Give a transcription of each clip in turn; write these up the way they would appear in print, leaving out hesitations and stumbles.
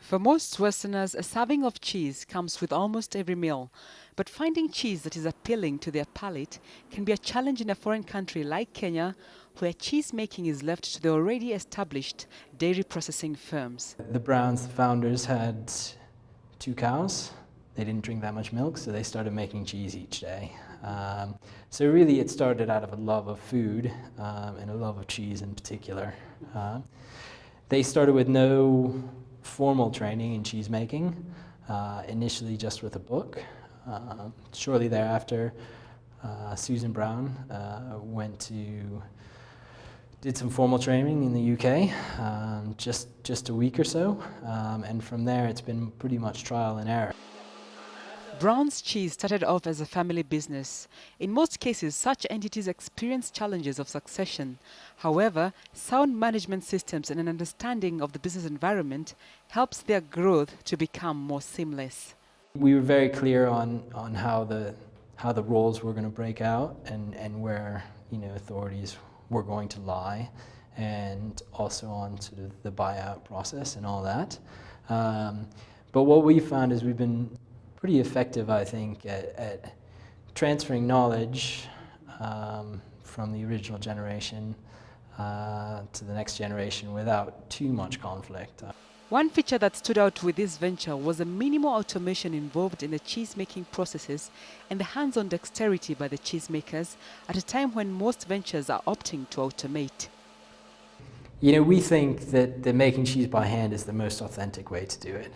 For most Westerners, a serving of cheese comes with almost every meal. But finding cheese that is appealing to their palate can be a challenge in a foreign country like Kenya, where cheese making is left to the already established dairy processing firms. The Browns, the founders, had 2 cows. They didn't drink that much milk, so they started making cheese each day. So really it started out of a love of food and a love of cheese in particular. They started with no formal training in cheese making, initially just with a book. Shortly thereafter, Susan Brown did some formal training in the UK, just a week or so, and from there it's been pretty much trial and error. Brown's Cheese started off as a family business. In most cases, such entities experience challenges of succession. However, sound management systems and an understanding of the business environment helps their growth to become more seamless. We were very clear on how the roles were going to break out and where authorities were going to lie, and also on sort of the buyout process and all that. But what we found is we've been pretty effective, I think, at transferring knowledge from the original generation to the next generation without too much conflict. One feature that stood out with this venture was the minimal automation involved in the cheese-making processes and the hands-on dexterity by the cheesemakers at a time when most ventures are opting to automate. We think that making cheese by hand is the most authentic way to do it.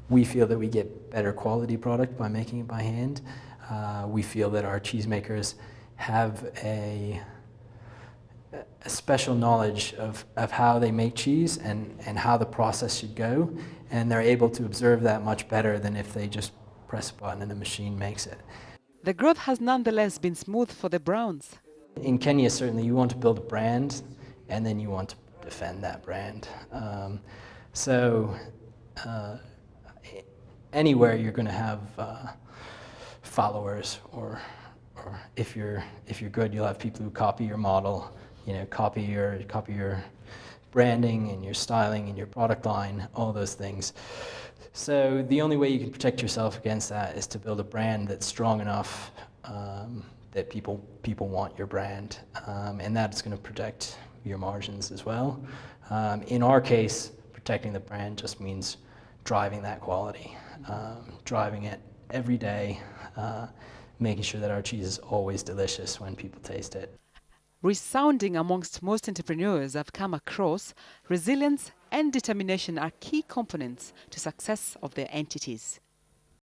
We feel that we get better quality product by making it by hand. We feel that our cheesemakers have a special knowledge of how they make cheese and how the process should go, and they're able to observe that much better than if they just press a button and the machine makes it. The growth has nonetheless been smooth for the Browns. In Kenya, certainly, you want to build a brand, and then you want to defend that brand. Anywhere you're going to have followers, or if you're good, you'll have people who copy your model, copy your branding and your styling and your product line, all those things. So the only way you can protect yourself against that is to build a brand that's strong enough that people want your brand, and that's going to protect your margins as well. In our case, protecting the brand just means driving that quality, driving it every day, making sure that our cheese is always delicious when people taste it. Resounding amongst most entrepreneurs I've come across, resilience and determination are key components to success of their entities.